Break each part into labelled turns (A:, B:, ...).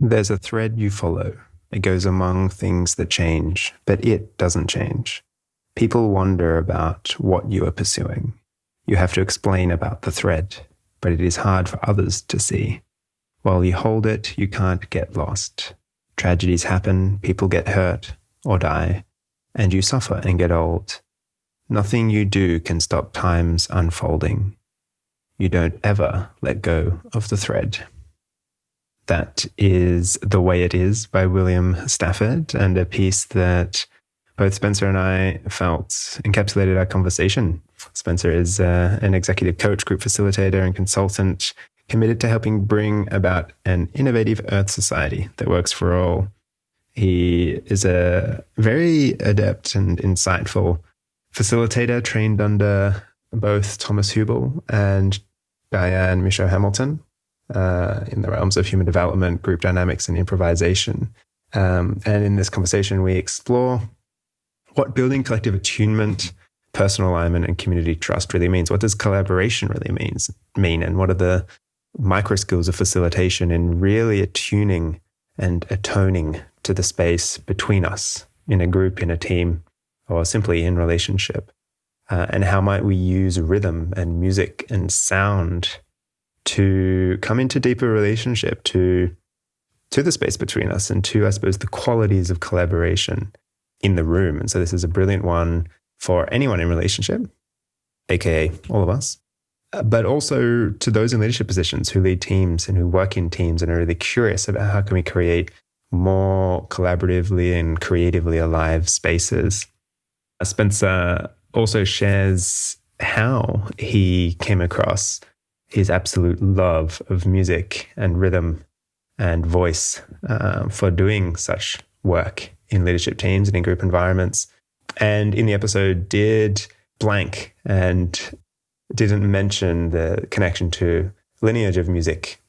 A: There's a thread you follow. It goes among things that change, but it doesn't change. People wonder about what you are pursuing. You have to explain about the thread, but it is hard for others to see. While you hold it, you can't get lost. Tragedies happen, people get hurt or die, and you suffer and get old. Nothing you do can stop time's unfolding. You don't ever let go of the thread. That is The Way It Is by William Stafford, and a piece that both Spencer and I felt encapsulated our conversation. Spencer is an executive coach, group facilitator, and consultant committed to helping bring about an innovative Earth society that works for all. He is a very adept and insightful facilitator trained under both Thomas Hubel and Diane Michaud-Hamilton in the realms of human development, group dynamics, and improvisation. And in this conversation, we explore what building collective attunement, personal alignment, and community trust really means. What does collaboration really mean? And what are the micro skills of facilitation in really attuning and atoning to the space between us in a group, in a team, or simply in relationship? And how might we use rhythm and music and sound to come into deeper relationship to the space between us and to, I suppose, the qualities of collaboration in the room. And so this is a brilliant one for anyone in relationship, aka all of us, but also to those in leadership positions who lead teams and who work in teams and are really curious about how can we create more collaboratively and creatively alive spaces. Spencer also shares how he came across his absolute love of music and rhythm and voice for doing such work in leadership teams and in group environments. And in the episode did blank and didn't mention the connection to lineage of music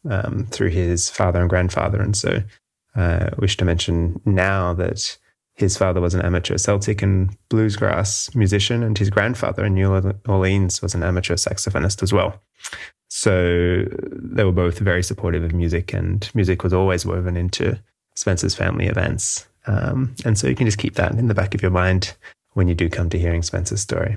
A: through his father and grandfather. And so I wish to mention now that his father was an amateur Celtic and bluegrass musician, and his grandfather in New Orleans was an amateur saxophonist as well. So they were both very supportive of music, and music was always woven into Spencer's family events. And so you can just keep that in the back of your mind when you do come to hearing Spencer's story.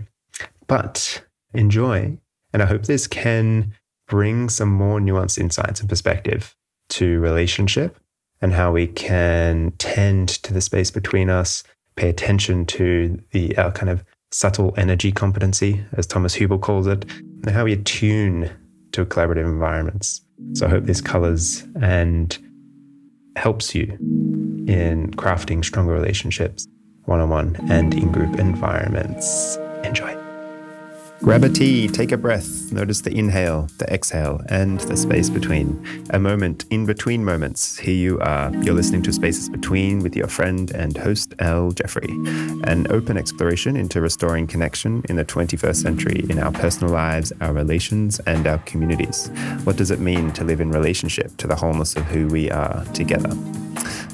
A: But enjoy, and I hope this can bring some more nuanced insights and perspective to relationship and how we can tend to the space between us, pay attention to our kind of subtle energy competency, as Thomas Hubel calls it, and how we attune to collaborative environments. So I hope this colors and helps you in crafting stronger relationships, one-on-one and in group environments. Enjoy. Grab a tea, take a breath, notice the inhale, the exhale, and the space between. A moment in between moments. Here you are. You're listening to Spaces Between with your friend and host, L. Jeffrey. An open exploration into restoring connection in the 21st century in our personal lives, our relations, and our communities. What does it mean to live in relationship to the wholeness of who we are together?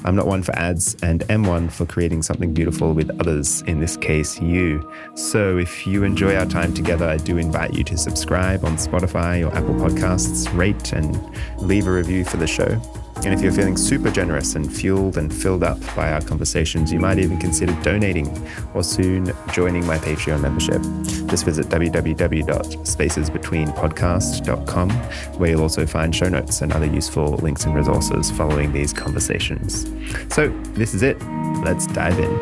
A: I'm not one for ads and am one for creating something beautiful with others, in this case, you. So if you enjoy our time together, I do invite you to subscribe on Spotify or Apple Podcasts, rate and leave a review for the show. And if you're feeling super generous and fueled and filled up by our conversations, you might even consider donating or soon joining my Patreon membership. Just visit www.spacesbetweenpodcast.com, where you'll also find show notes and other useful links and resources following these conversations. So this is it. Let's dive in.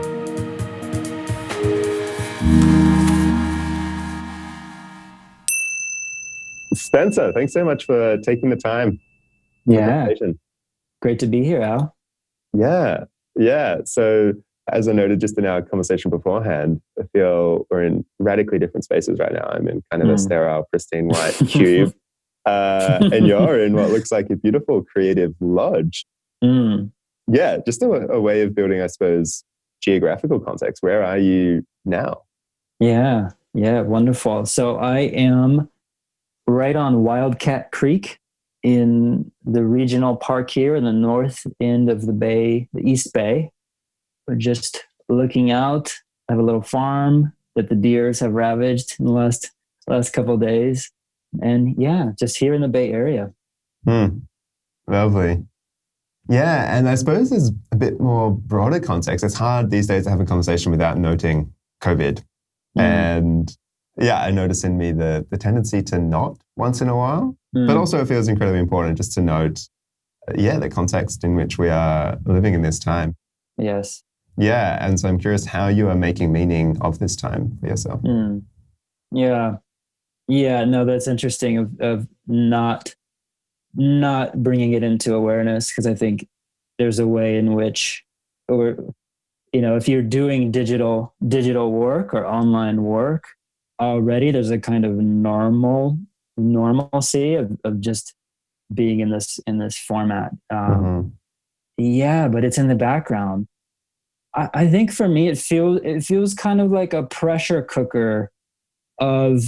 A: Spencer, thanks so much for taking the time.
B: Yeah. Great to be here, Al.
A: Yeah. So as I noted just in our conversation beforehand, I feel we're in radically different spaces right now. I'm in kind of a sterile, pristine white cube. And you're in what looks like a beautiful creative lodge. Yeah, just a way of building, I suppose, geographical context. Where are you now?
B: Yeah, wonderful. So I am right on Wildcat Creek in the regional park here in the north end of the bay, the East Bay. We're just looking out. I have a little farm that the deers have ravaged in the last couple of days. And yeah, just here in the Bay Area.
A: Lovely.
C: Yeah, and I suppose there's a bit more broader context. It's hard these days to have a conversation without noting COVID. And yeah, I notice in me the tendency to not once in a while, but also it feels incredibly important just to note, the context in which we are living in this time.
B: Yes.
C: Yeah, and so I'm curious how you are making meaning of this time for yourself.
B: Yeah. Yeah, no, that's interesting of not bringing it into awareness, because I think there's a way in which, or if you're doing digital work or online work already, there's a kind of normalcy of just being in this format. Yeah, but it's in the background. I think for me, it feels kind of like a pressure cooker of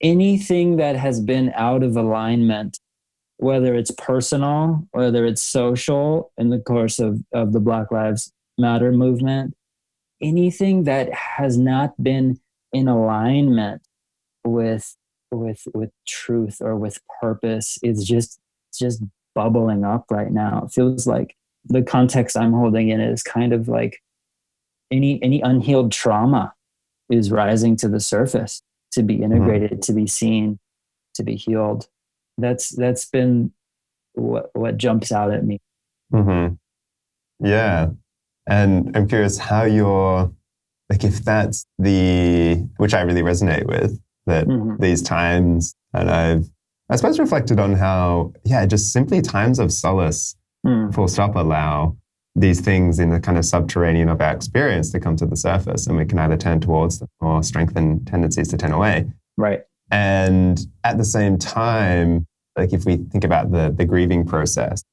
B: anything that has been out of alignment, whether it's personal, whether it's social, in the course of the Black Lives Matter movement, anything that has not been in alignment with truth or with purpose is just bubbling up right now. It feels like the context I'm holding in is kind of like any unhealed trauma is rising to the surface to be integrated, to be seen, to be healed. That's been what jumps out at me.
C: Yeah. And I'm curious how you're, like, if that's which I really resonate with, that these times, and I suppose reflected on how, just simply times of solace, full stop, allow these things in the kind of subterranean of our experience to come to the surface, and we can either turn towards them or strengthen tendencies to turn away.
B: Right.
C: And at the same time, like if we think about the grieving process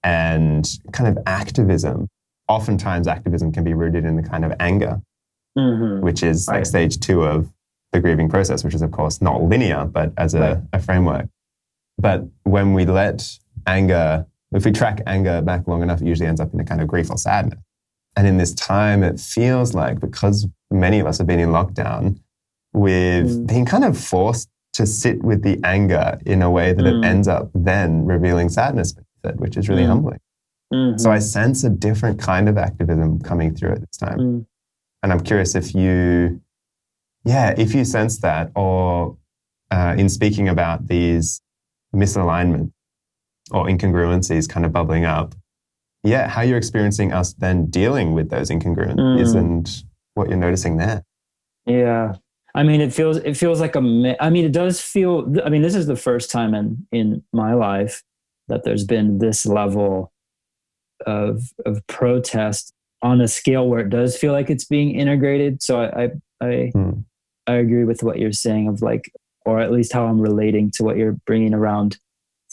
C: and kind of activism, oftentimes activism can be rooted in the kind of anger, which is like stage 2 of the grieving process, which is of course not linear, but as a framework. But when we let anger, if we track anger back long enough, it usually ends up in a kind of grief or sadness. And in this time, it feels like, because many of us have been in lockdown, we've been kind of forced to sit with the anger in a way that it ends up then revealing sadness with it, which is really humbling. So I sense a different kind of activism coming through at this time. And I'm curious if you sense that, or in speaking about these misalignments or incongruencies kind of bubbling up, how you're experiencing us then dealing with those incongruencies and what you're noticing there.
B: Yeah. I mean, it feels like it does feel, this is the first time in my life that there's been this level of protest on a scale where it does feel like it's being integrated. So I agree with what you're saying of like, or at least how I'm relating to what you're bringing around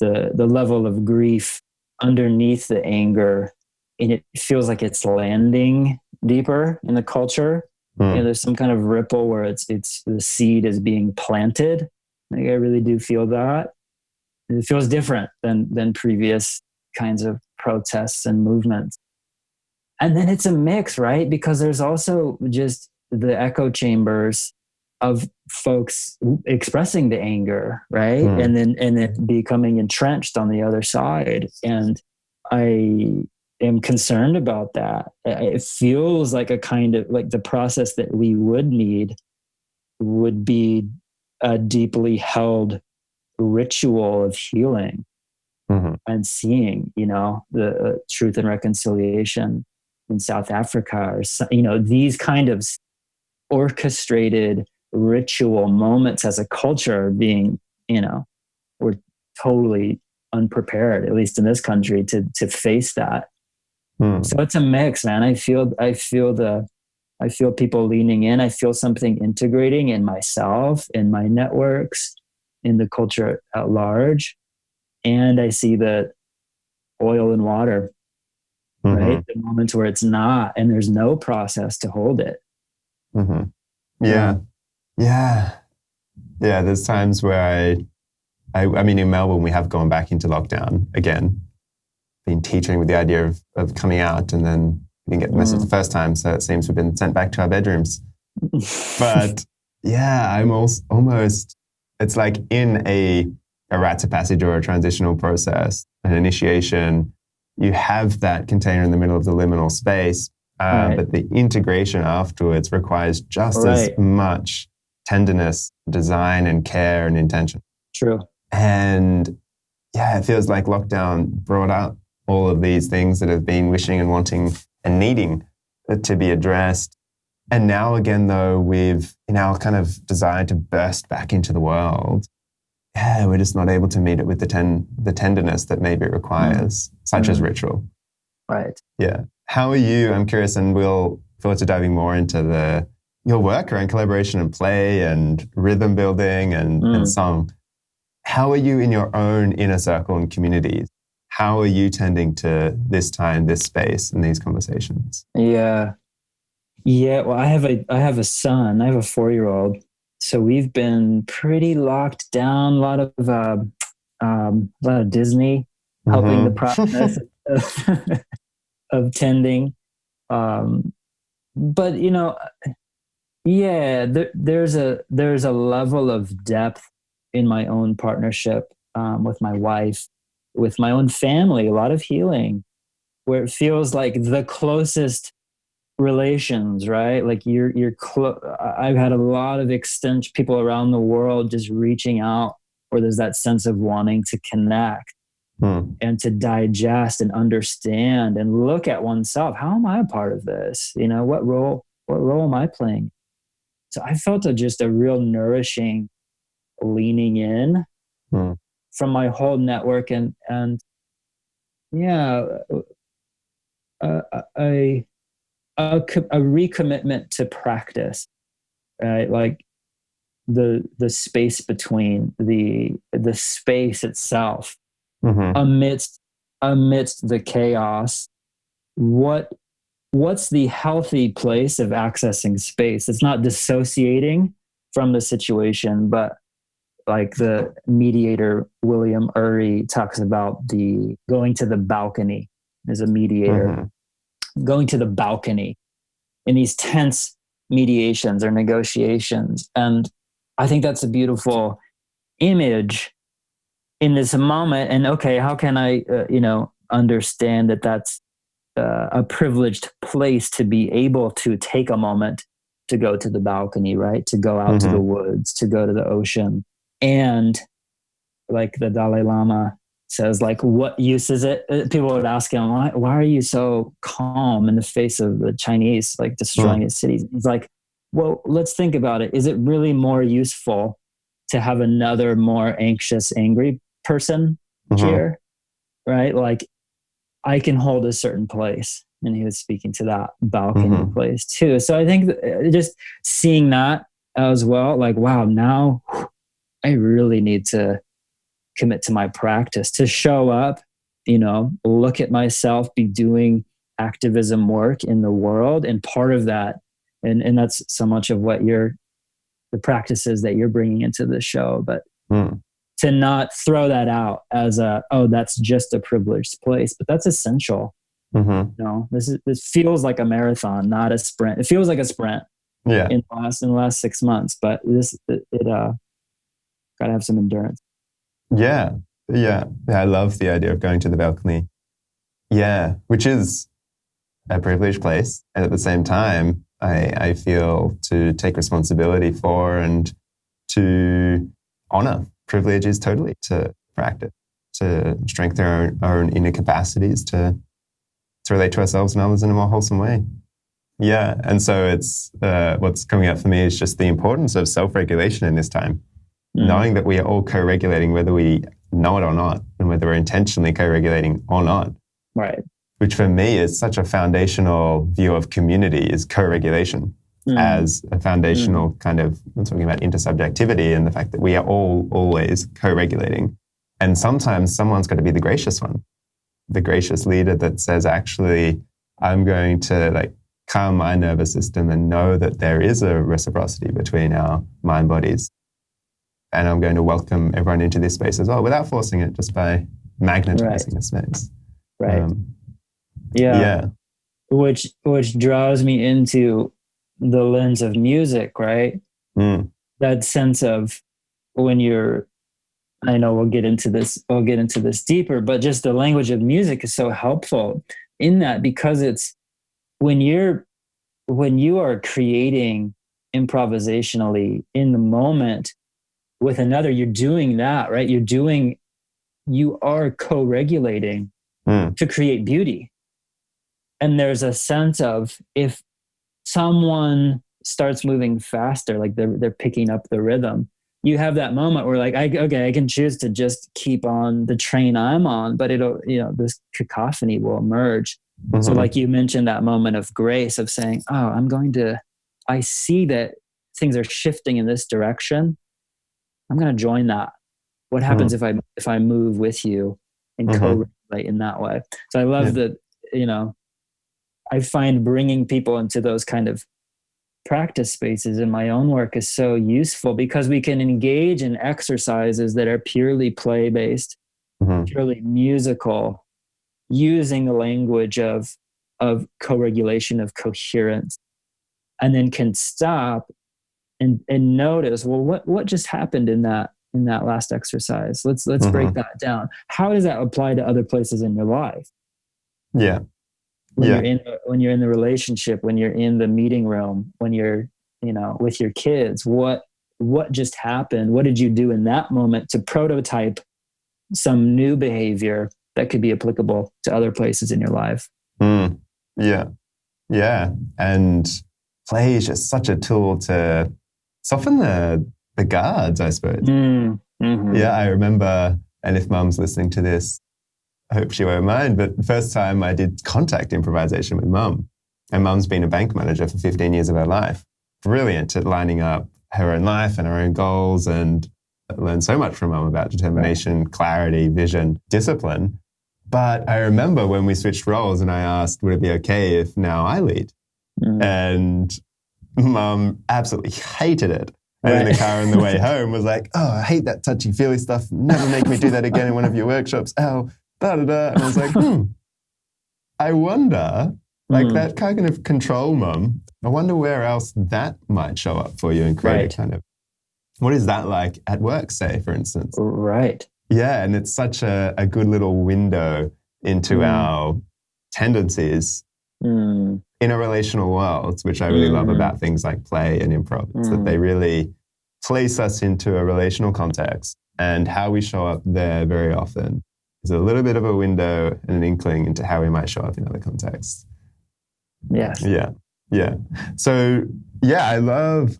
B: the level of grief underneath the anger. And it feels like it's landing deeper in the culture. There's some kind of ripple where it's the seed is being planted. Like, I really do feel that. It feels different than previous kinds of protests and movements. And then it's a mix, right? Because there's also just the echo chambers of folks expressing the anger, right? And then becoming entrenched on the other side. And I am concerned about that. It feels like a kind of like the process that we would need would be a deeply held ritual of healing and seeing, the truth and reconciliation in South Africa, or, these kind of orchestrated ritual moments as a culture being, we're totally unprepared, at least in this country, to face that. So it's a mix, man. I feel people leaning in. I feel something integrating in myself, in my networks, in the culture at large. And I see the oil and water, right? The moments where it's not, and there's no process to hold it.
C: Yeah. There's times where I mean, in Melbourne, we have gone back into lockdown again, been teaching with the idea of coming out, and then we didn't get the message the first time. So it seems we've been sent back to our bedrooms. But I'm almost, it's like in a rite of passage or a transitional process, an initiation, you have that container in the middle of the liminal space, but the integration afterwards requires just as much tenderness, design, and care and intention.
B: True.
C: And yeah, it feels like lockdown brought out all of these things that have been wishing and wanting and needing to be addressed. And now again, though, in our kind of desire to burst back into the world, we're just not able to meet it with the tenderness that maybe it requires, such as ritual.
B: Right.
C: Yeah. How are you? I'm curious, and we'll forward to diving more into your work around collaboration and play and rhythm building and song. How are you in your own inner circle and communities? How are you tending to this time, this space, and these conversations?
B: Yeah. Well, I have a son. I have a 4-year-old. So we've been pretty locked down. A lot of Disney helping the process of tending. But there's a level of depth in my own partnership with my wife, with my own family. A lot of healing, where it feels like the closest relations, right? Like I've had a lot of people around the world just reaching out, where there's that sense of wanting to connect and to digest and understand and look at oneself. How am I a part of this? What role am I playing? So I felt just a real nourishing leaning in from my whole network and a recommitment to practice, right? Like the space between the space itself amidst the chaos. What's the healthy place of accessing space? It's not dissociating from the situation, but like the mediator William Ury talks about, the going to the balcony as a mediator. Going to the balcony in these tense mediations or negotiations. And I think that's a beautiful image in this moment. And okay, how can I, understand that that's a privileged place to be able to take a moment to go to the balcony, right? To go out to the woods, to go to the ocean. And like the Dalai Lama says, like, what use is it? People would ask him, why are you so calm in the face of the Chinese, like destroying his cities? He's like, well, let's think about it. Is it really more useful to have another more anxious, angry person here? Right? Like, I can hold a certain place. And he was speaking to that balcony place too. So I think just seeing that as well, like, wow, now I really need to commit to my practice, to show up, look at myself, be doing activism work in the world. And part of that, and that's so much of what the practices that you're bringing into the show, but to not throw that out as that's just a privileged place, but that's essential. This feels like a marathon, not a sprint. It feels like a sprint in the last 6 months, but it gotta have some endurance.
C: Yeah. I love the idea of going to the balcony. Yeah, which is a privileged place. And at the same time, I feel to take responsibility for and to honor privilege is totally to practice, to strengthen our own inner capacities to relate to ourselves and others in a more wholesome way. Yeah. And so it's what's coming up for me is just the importance of self-regulation in this time. Knowing that we are all co-regulating, whether we know it or not, and whether we're intentionally co-regulating or not.
B: Right.
C: Which for me is such a foundational view of community, is co-regulation as a foundational kind of, I'm talking about intersubjectivity and the fact that we are all always co-regulating. And sometimes someone's got to be the gracious one, the gracious leader that says, actually, I'm going to calm my nervous system and know that there is a reciprocity between our mind bodies. And I'm going to welcome everyone into this space as well, without forcing it, just by magnetizing the space.
B: Right. Which draws me into the lens of music, right? That sense of when you're I know we'll get into this deeper, but just the language of music is so helpful in that, because it's when you are creating improvisationally in the moment with another, you're doing that, right? You are co-regulating to create beauty. And there's a sense of, if someone starts moving faster, like they're picking up the rhythm, you have that moment where like, I can choose to just keep on the train I'm on, but this cacophony will emerge. Mm-hmm. So like you mentioned, that moment of grace of saying, oh, I see that things are shifting in this direction. I'm going to join that. What happens if I move with you and co-regulate in that way? So I love that, I find bringing people into those kind of practice spaces in my own work is so useful, because we can engage in exercises that are purely play-based, purely musical, using the language of co-regulation, of coherence, and then can stop and notice, well, what just happened in that last exercise? Let's break that down. How does that apply to other places in your life?
C: Yeah.
B: When you're in the relationship, when you're in the meeting room, when you're, with your kids, what just happened? What did you do in that moment to prototype some new behavior that could be applicable to other places in your life?
C: Yeah. And play is just such a tool to soften the guards, I suppose. Yeah, I remember, and if Mum's listening to this, I hope she won't mind, but the first time I did contact improvisation with Mum, and Mum's been a bank manager for 15 years of her life. Brilliant at lining up her own life and her own goals, and I learned so much from Mum about determination, clarity, vision, discipline. But I remember when we switched roles and I asked, would it be okay if now I lead? And Mum absolutely hated it. And in the car on the way home was like, oh, I hate that touchy-feely stuff. Never make me do that again in one of your workshops. Ow. Da-da-da. And I was like, I wonder, like that kind of control, Mum, I wonder where else that might show up for you and create a kind of, what is that like at work, say, for instance?
B: Right.
C: Yeah, and it's such a good little window into our tendencies in a relational world, which I really love about things like play and improv. It's that they really place us into a relational context, and how we show up there very often is a little bit of a window and an inkling into how we might show up in other contexts.
B: Yes.
C: Yeah. So, I love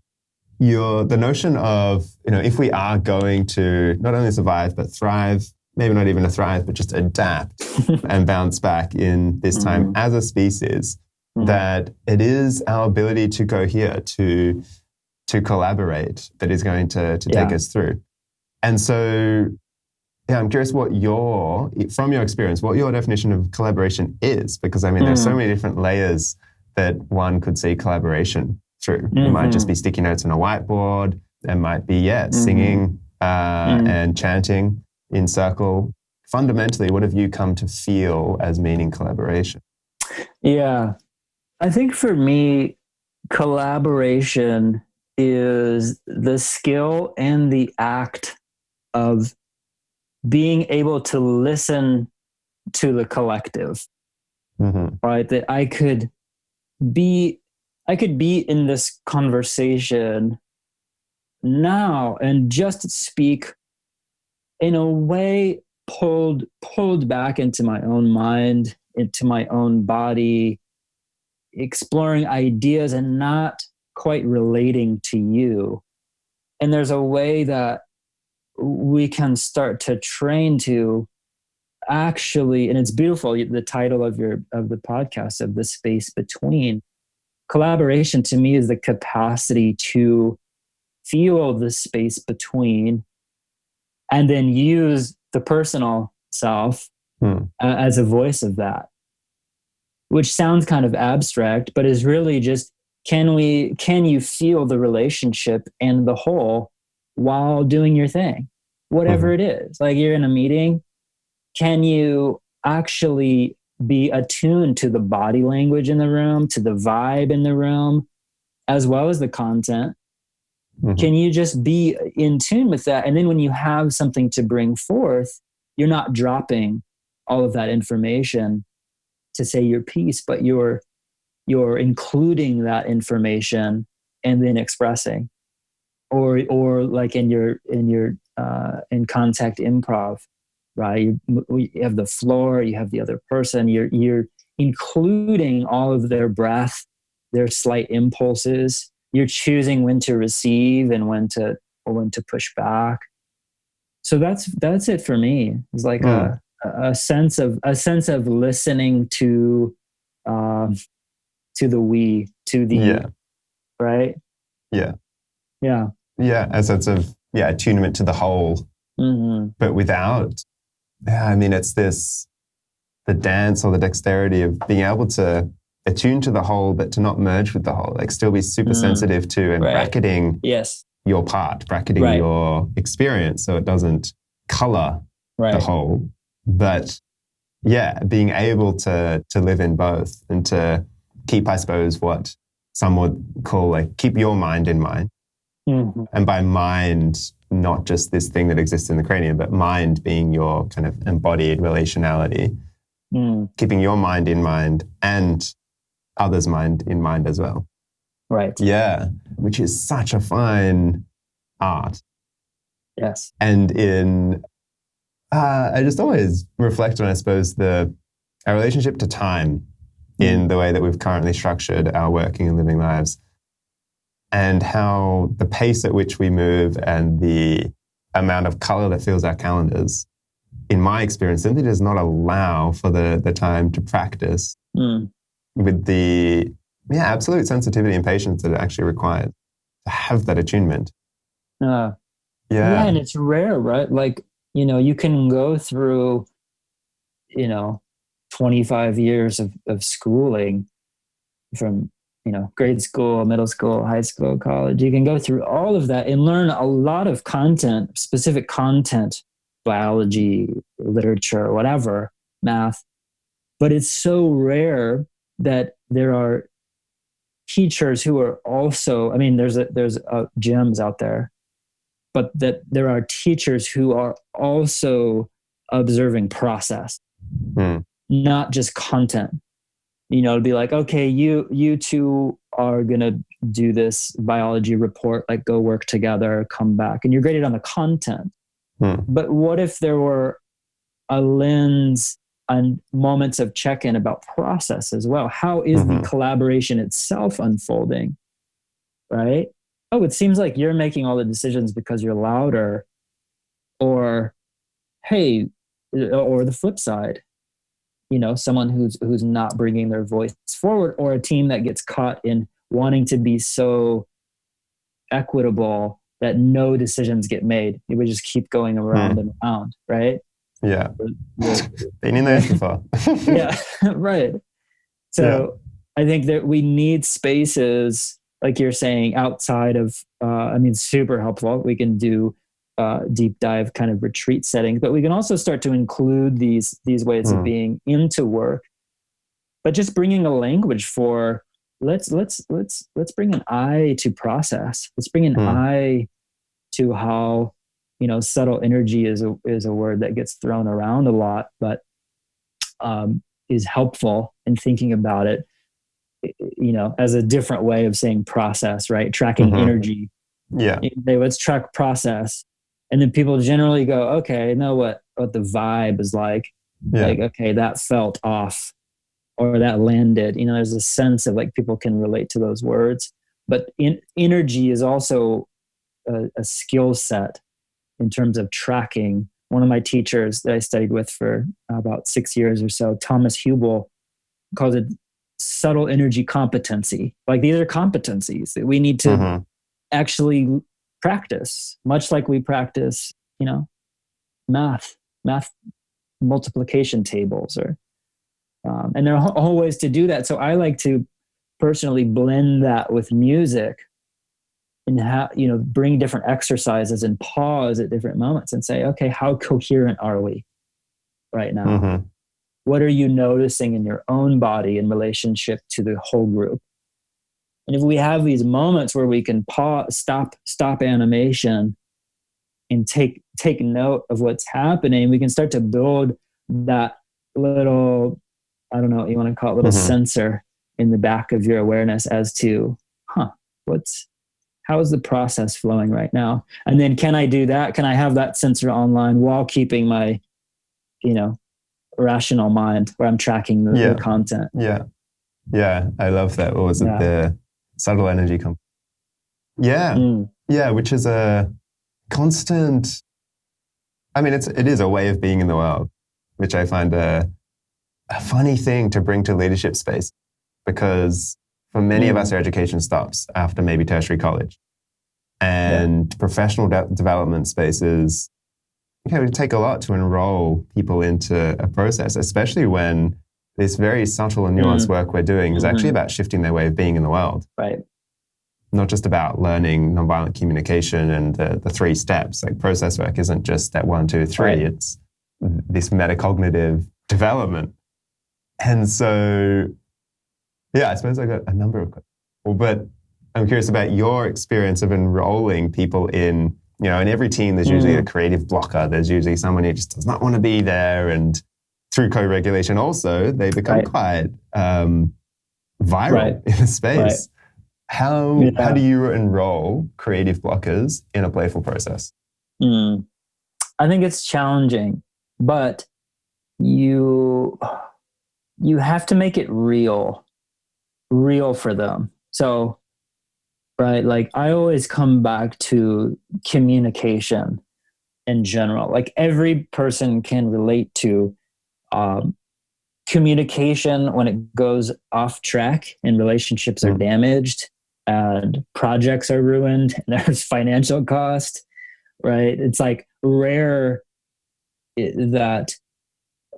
C: the notion of, if we are going to not only survive, but thrive, maybe not even thrive, but just adapt and bounce back in this time as a species, that it is our ability to cohere, to collaborate, that is going to take us through. And so, I'm curious from your experience, what your definition of collaboration is, because there's so many different layers that one could see collaboration through. It might just be sticky notes on a whiteboard. It might be, singing and chanting in circle. Fundamentally, what have you come to feel as meaning collaboration?
B: Yeah. I think for me, collaboration is the skill and the act of being able to listen to the collective, right? That I could be in this conversation now and just speak in a way pulled back into my own mind, into my own body, exploring ideas and not quite relating to you. And there's a way that we can start to train to actually, and it's beautiful, the title of the podcast, of the space between. Collaboration to me is the capacity to feel the space between and then use the personal self as a voice of that, which sounds kind of abstract, but is really just, can you feel the relationship and the whole while doing your thing, whatever it is? Like, you're in a meeting, can you actually be attuned to the body language in the room, to the vibe in the room, as well as the content, Can you just be in tune with that? And then when you have something to bring forth, you're not dropping all of that information to say your piece, but you're including that information and then expressing, or like in in contact improv, right? You have the floor, you have the other person, you're including all of their breath, their slight impulses. You're choosing when to receive and when to push back. So that's it for me. It's like a sense of listening to the we, to the right.
C: Yeah, a sense of attunement to the whole, but without. Yeah, I mean, it's the dance or the dexterity of being able to attune to the whole, but to not merge with the whole, like still be super sensitive to and bracketing your part, bracketing your experience so it doesn't color the whole. But being able to live in both and to keep, I suppose, what some would call like keep your mind in mind. And by mind, not just this thing that exists in the cranium, but mind being your kind of embodied relationality, keeping your mind in mind and others' mind in mind as well.
B: Right.
C: Yeah, which is such a fine art.
B: Yes.
C: And I just always reflect on, I suppose, our relationship to time in the way that we've currently structured our working and living lives, and how the pace at which we move and the amount of color that fills our calendars, in my experience, simply does not allow for the time to practice with the absolute sensitivity and patience that it actually requires to have that attunement.
B: Yeah, and it's rare, right? Like, you can go through, 25 years of schooling from, grade school, middle school, high school, college. You can go through all of that and learn a lot of content, specific content, biology, literature, whatever, math. But it's so rare that there are teachers who are also, I mean, there's gems out there, but that there are teachers who are also observing process, not just content. To be like, okay, you two are going to do this biology report, like go work together, come back, and you're graded on the content. But what if there were a lens and moments of check-in about process as well? How is the collaboration itself unfolding, right? Oh, it seems like you're making all the decisions because you're louder, or hey, or the flip side, someone who's not bringing their voice forward, or a team that gets caught in wanting to be so equitable that no decisions get made. It would just keep going around and around, right?
C: Yeah. Been in there before.
B: Yeah, right. So I think that we need spaces, like you're saying, outside of, super helpful. We can do deep dive kind of retreat settings, but we can also start to include these ways of being into work, but just bringing a language for let's bring an eye to process. Let's bring an eye to how, subtle energy is a word that gets thrown around a lot, but is helpful in thinking about it, as a different way of saying process, right? Tracking energy.
C: Yeah.
B: Let's track process. And then people generally go, okay, I know what the vibe is like. Yeah. Like, okay, that felt off, or that landed. There's a sense of like people can relate to those words. But energy is also a skill set in terms of tracking. One of my teachers that I studied with for about 6 years or so, Thomas Hubel, calls it subtle energy competency. Like, these are competencies that we need to actually practice, much like we practice, math multiplication tables, or and there are whole ways to do that. So I like to personally blend that with music, and bring different exercises and pause at different moments and say, okay, how coherent are we right now? What are you noticing in your own body in relationship to the whole group? And if we have these moments where we can pause, stop animation and take note of what's happening, we can start to build that little, I don't know what you want to call it, little sensor in the back of your awareness as to, how is the process flowing right now? And then can I do that? Can I have that sensor online while keeping my, rational mind where I'm tracking the content?
C: Yeah. Yeah. I love that. What was it? The subtle energy Yeah. Yeah. Which is a constant, it is a way of being in the world, which I find a funny thing to bring to leadership space, because for many of us, our education stops after maybe tertiary college. And professional development spaces, it would take a lot to enroll people into a process, especially when this very subtle and nuanced work we're doing is actually about shifting their way of being in the world.
B: Right.
C: Not just about learning nonviolent communication and the 3 steps. Like process work isn't just step 1, 2, 3. Right. It's this metacognitive development. And so, I suppose I got a number of questions. But I'm curious about your experience of enrolling people in, in every team, there's usually a creative blocker. There's usually someone who just does not want to be there. And through co-regulation also, they become quite viral in the space. Right. How do you enroll creative blockers in a playful process?
B: I think it's challenging, but you have to make it real for them. So, right, like I always come back to communication in general. Like every person can relate to communication when it goes off track and relationships are damaged and projects are ruined and there's financial cost, right? It's like rare that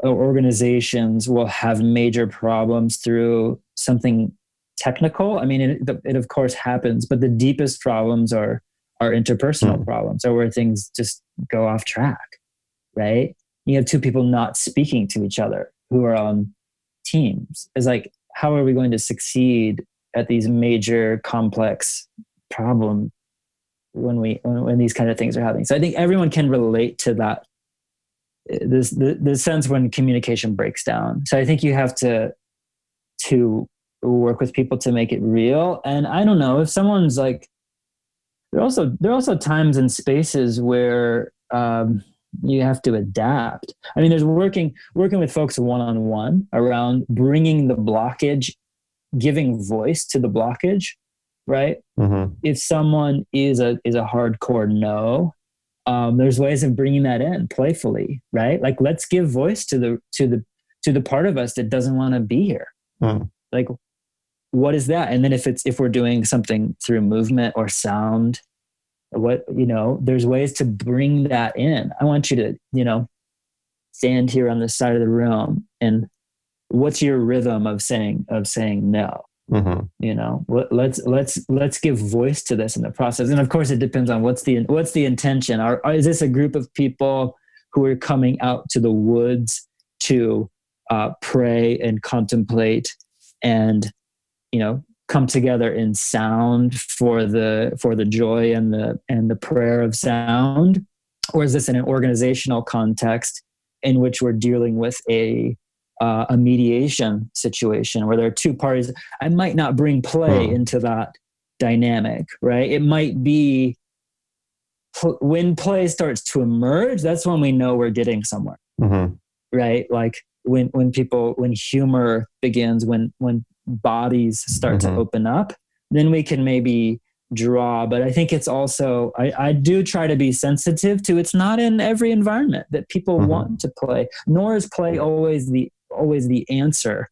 B: organizations will have major problems through something technical. It of course happens, but the deepest problems are interpersonal problems, or where things just go off track, right? You have 2 people not speaking to each other who are on teams. It's like, how are we going to succeed at these major complex problems when these kind of things are happening? So I think everyone can relate to that, the sense when communication breaks down. So I think you have to work with people to make it real. And I don't know if someone's like, there are also times and spaces where you have to adapt. There's working with folks one-on-one around bringing the blockage, giving voice to the blockage, right? If someone is a hardcore no, there's ways of bringing that in playfully, right? Like, let's give voice to the part of us that doesn't want to be here. Like, what is that? And then if we're doing something through movement or sound, there's ways to bring that in. I want you to, stand here on this side of the room, and what's your rhythm of saying no? Let's give voice to this in the process. And of course it depends on what's the intention. Is this a group of people who are coming out to the woods to pray and contemplate and, come together in sound for the joy and the prayer of sound? Or is this in an organizational context in which we're dealing with a mediation situation where there are 2 parties? I might not bring play into that dynamic, right? It might be when play starts to emerge, that's when we know we're getting somewhere, right? Like when humor begins, when bodies start to open up, then we can maybe draw. But I think it's also, I do try to be sensitive to, it's not in every environment that people want to play, nor is play always the answer,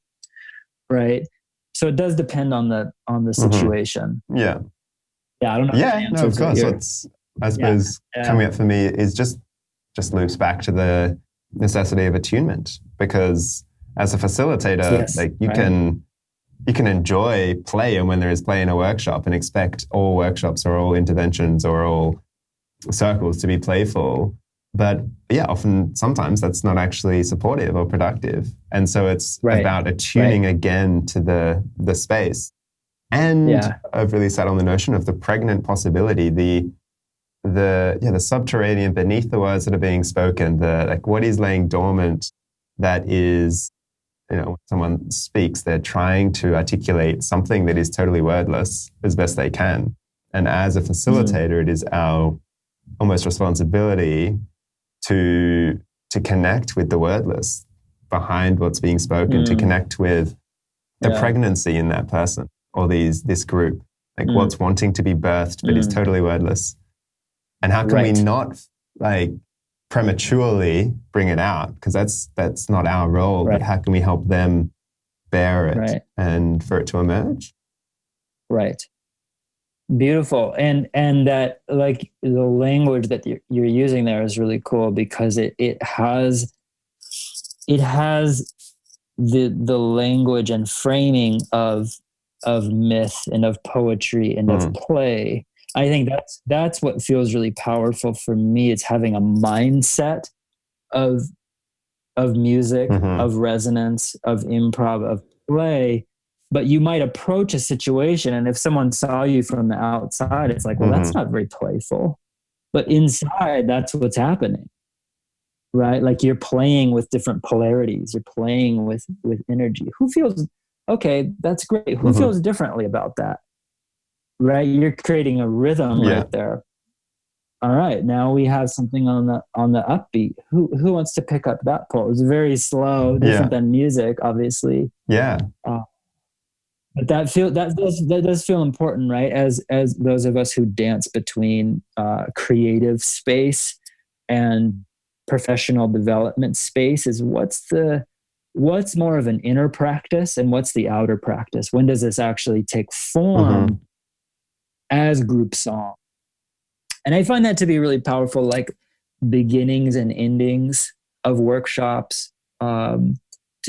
B: right? So it does depend on the situation.
C: Yeah,
B: I don't know.
C: Yeah, no, of course. What's, I suppose, coming up for me is just loops back to the necessity of attunement, because as a facilitator, you can enjoy play, and when there is play in a workshop, and expect all workshops or all interventions or all circles to be playful. But sometimes that's not actually supportive or productive. And so it's about attuning again to the space. And I've really sat on the notion of the pregnant possibility, the subterranean beneath the words that are being spoken, like what is laying dormant that is, when someone speaks, they're trying to articulate something that is totally wordless as best they can. And as a facilitator, it is our almost responsibility to connect with the wordless behind what's being spoken, to connect with the pregnancy in that person or this group, like what's wanting to be birthed but is totally wordless. And how can we not like prematurely bring it out? Because that's not our role, but how can we help them bear it and for it to emerge?
B: Right. Beautiful. And that, like, the language that you're using there is really cool because it has the language and framing of myth and of poetry and of play. I think that's what feels really powerful for me. It's having a mindset of music, of resonance, of improv, of play. But you might approach a situation, and if someone saw you from the outside, it's like, well, that's not very playful. But inside, that's what's happening, right? Like you're playing with different polarities. You're playing with energy. Who feels, okay, that's great. Who feels differently about that, right? You're creating a rhythm right there. All right, now we have something on the upbeat. Who wants to pick up that pole? It's very slow, different than music, obviously.
C: Yeah.
B: But that does feel important, right? As those of us who dance between creative space and professional development space, is what's more of an inner practice and what's the outer practice? When does this actually take form as group song? And I find that to be really powerful, like beginnings and endings of workshops, to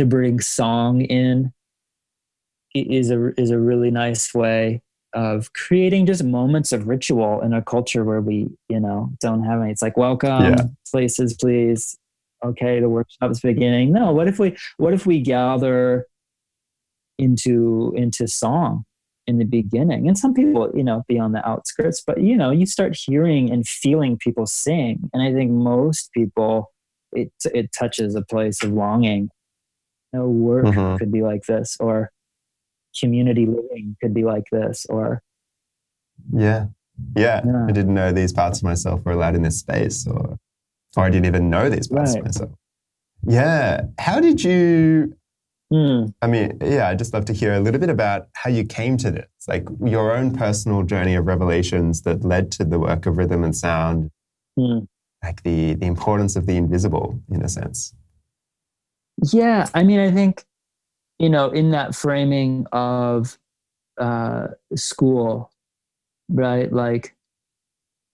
B: bring song in. Is a really nice way of creating just moments of ritual in a culture where we, don't have any. It's like, welcome, places, please. Okay, the workshop is beginning. No, what if we gather into song in the beginning? And some people, be on the outskirts, but you start hearing and feeling people sing. And I think most people, it touches a place of longing. Work could be like this, or community living could be like this, or
C: I didn't know these parts of myself were allowed in this space, or I didn't even know these parts of myself. How did you I mean, I'd just love to hear a little bit about how you came to this, like your own personal journey of revelations that led to the work of rhythm and sound, like the importance of the invisible in a sense.
B: I mean, I think in that framing of school, right? Like,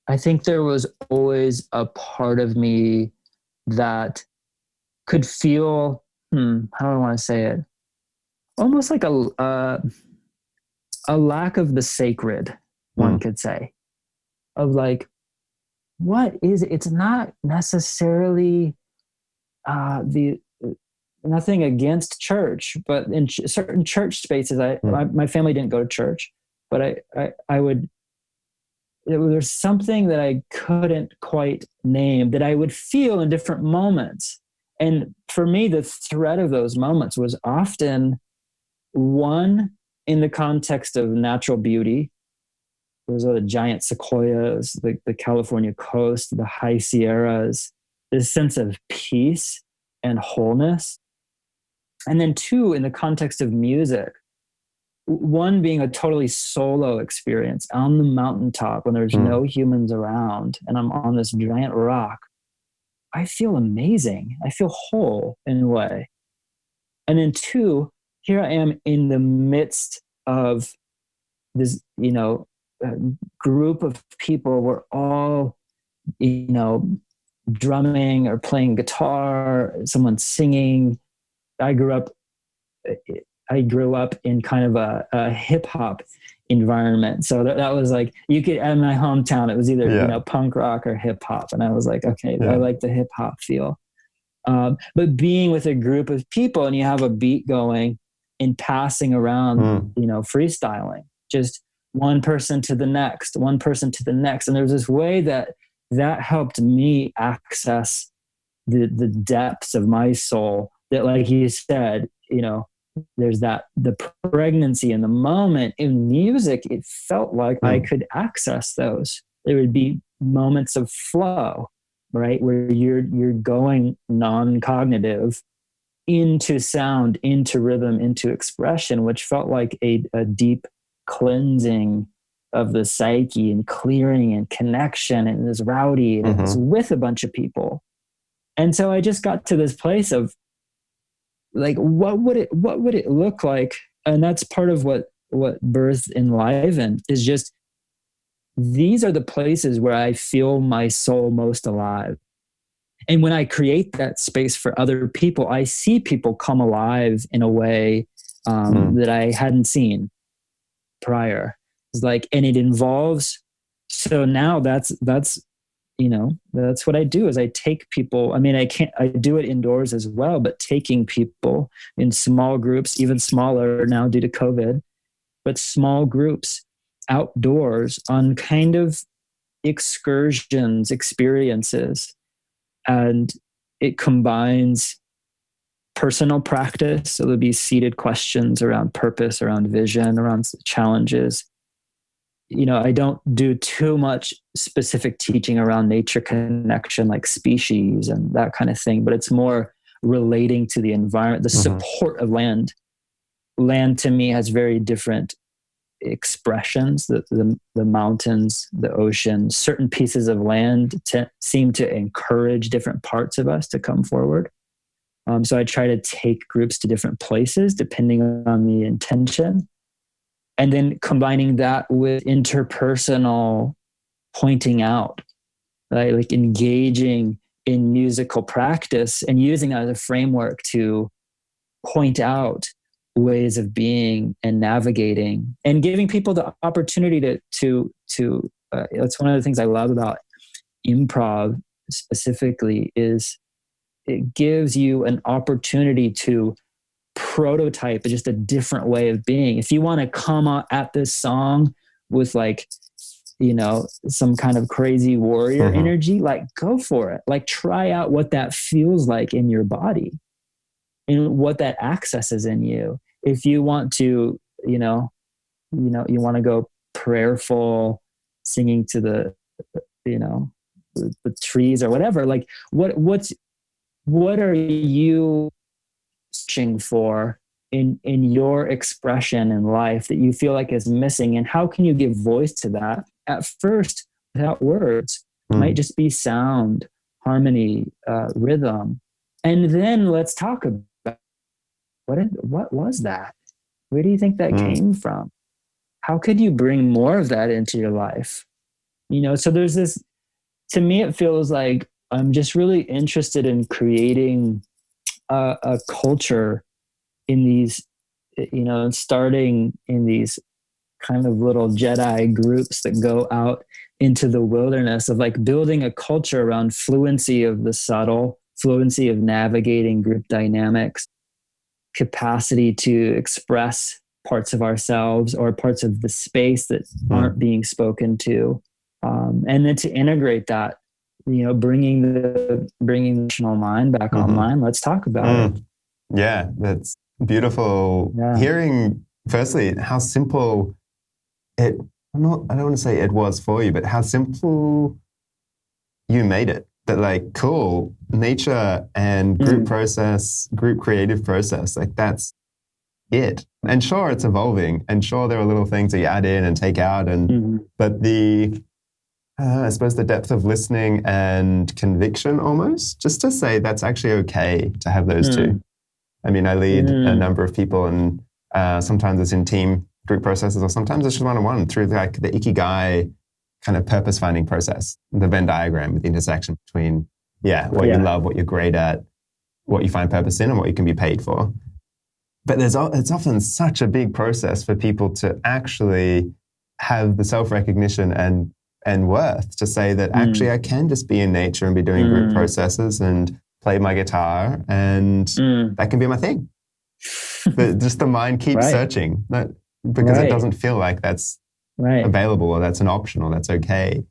B: I think there was always a part of me that could feel, how do I want to say it? Almost like a lack of the sacred, one could say, of like, what is it? It's not necessarily nothing against church, but in certain church spaces, my family didn't go to church, but I would, there's something that I couldn't quite name that I would feel in different moments. And for me, the thread of those moments was often one in the context of natural beauty. Those are the giant sequoias, the California coast, the high Sierras, this sense of peace and wholeness. And then two, in the context of music, one being a totally solo experience on the mountaintop when there's no humans around and I'm on this giant rock. I feel amazing. I feel whole in a way. And then two, here I am in the midst of this, group of people. We're all, drumming or playing guitar, someone's singing. I grew up in kind of a hip hop environment. So that was like, you could, in my hometown, it was either, punk rock or hip hop. And I was like, okay, I like the hip hop feel. But being with a group of people and you have a beat going and passing around, freestyling, just one person to the next, one person to the next. And there's this way that helped me access the depths of my soul that, like you said, there's the pregnancy in the moment. In music, it felt like I could access those. There would be moments of flow, right? Where you're going non-cognitive into sound, into rhythm, into expression, which felt like a deep cleansing of the psyche and clearing and connection, and it was rowdy, and it was with a bunch of people. And so I just got to this place of like, what would it look like? And that's part of what Birth Enlivened is. Just, these are the places where I feel my soul most alive. And when I create that space for other people, I see people come alive in a way that I hadn't seen prior. It's like, and it involves, so now that's what I do is I take people. I mean, I do it indoors as well, but taking people in small groups, even smaller now due to COVID, but small groups outdoors on kind of excursions, experiences. And it combines personal practice. So there'll be seated questions around purpose, around vision, around challenges. I don't do too much specific teaching around nature connection, like species and that kind of thing, but it's more relating to the environment, the support of land. Land to me has very different expressions. The mountains, the ocean, certain pieces of land seem to encourage different parts of us to come forward. So I try to take groups to different places depending on the intention. And then combining that with interpersonal pointing out, right? Like engaging in musical practice and using that as a framework to point out ways of being and navigating, and giving people the opportunity to that's one of the things I love about improv specifically, is it gives you an opportunity to prototype just a different way of being. If you want to come at this song with like, some kind of crazy warrior energy, like go for it. Like try out what that feels like in your body and what that accesses in you. If you want to, you want to go prayerful, singing to the trees or whatever, like what are you searching for in your expression in life that you feel like is missing, and how can you give voice to that at first without words? It might just be sound, harmony, rhythm, and then let's talk about what was that? Where do you think that came from? How could you bring more of that into your life? So there's this, to me it feels like I'm just really interested in creating a culture in these, starting in these kind of little Jedi groups that go out into the wilderness, of like building a culture around fluency of the subtle, fluency of navigating group dynamics, capacity to express parts of ourselves or parts of the space that aren't being spoken to, and then to integrate that. Bringing the national mind back online. Let's talk about it.
C: Yeah, that's beautiful. Yeah. Hearing, firstly, how simple I don't want to say it was for you, but how simple you made it. That like, cool, nature and group process, group creative process, like that's it. And sure, it's evolving. And sure, there are little things that you add in and take out. But I suppose the depth of listening and conviction almost, just to say that's actually okay to have those two. I mean, I lead a number of people, and sometimes it's in team group processes, or sometimes it's just one-on-one through like the Ikigai kind of purpose finding process, the Venn diagram with the intersection between, what you love, what you're great at, what you find purpose in, and what you can be paid for. But it's often such a big process for people to actually have the self-recognition and worth to say that actually I can just be in nature and be doing group processes and play my guitar, and that can be my thing. But just the mind keeps searching. because it doesn't feel like that's available or that's an option or that's okay.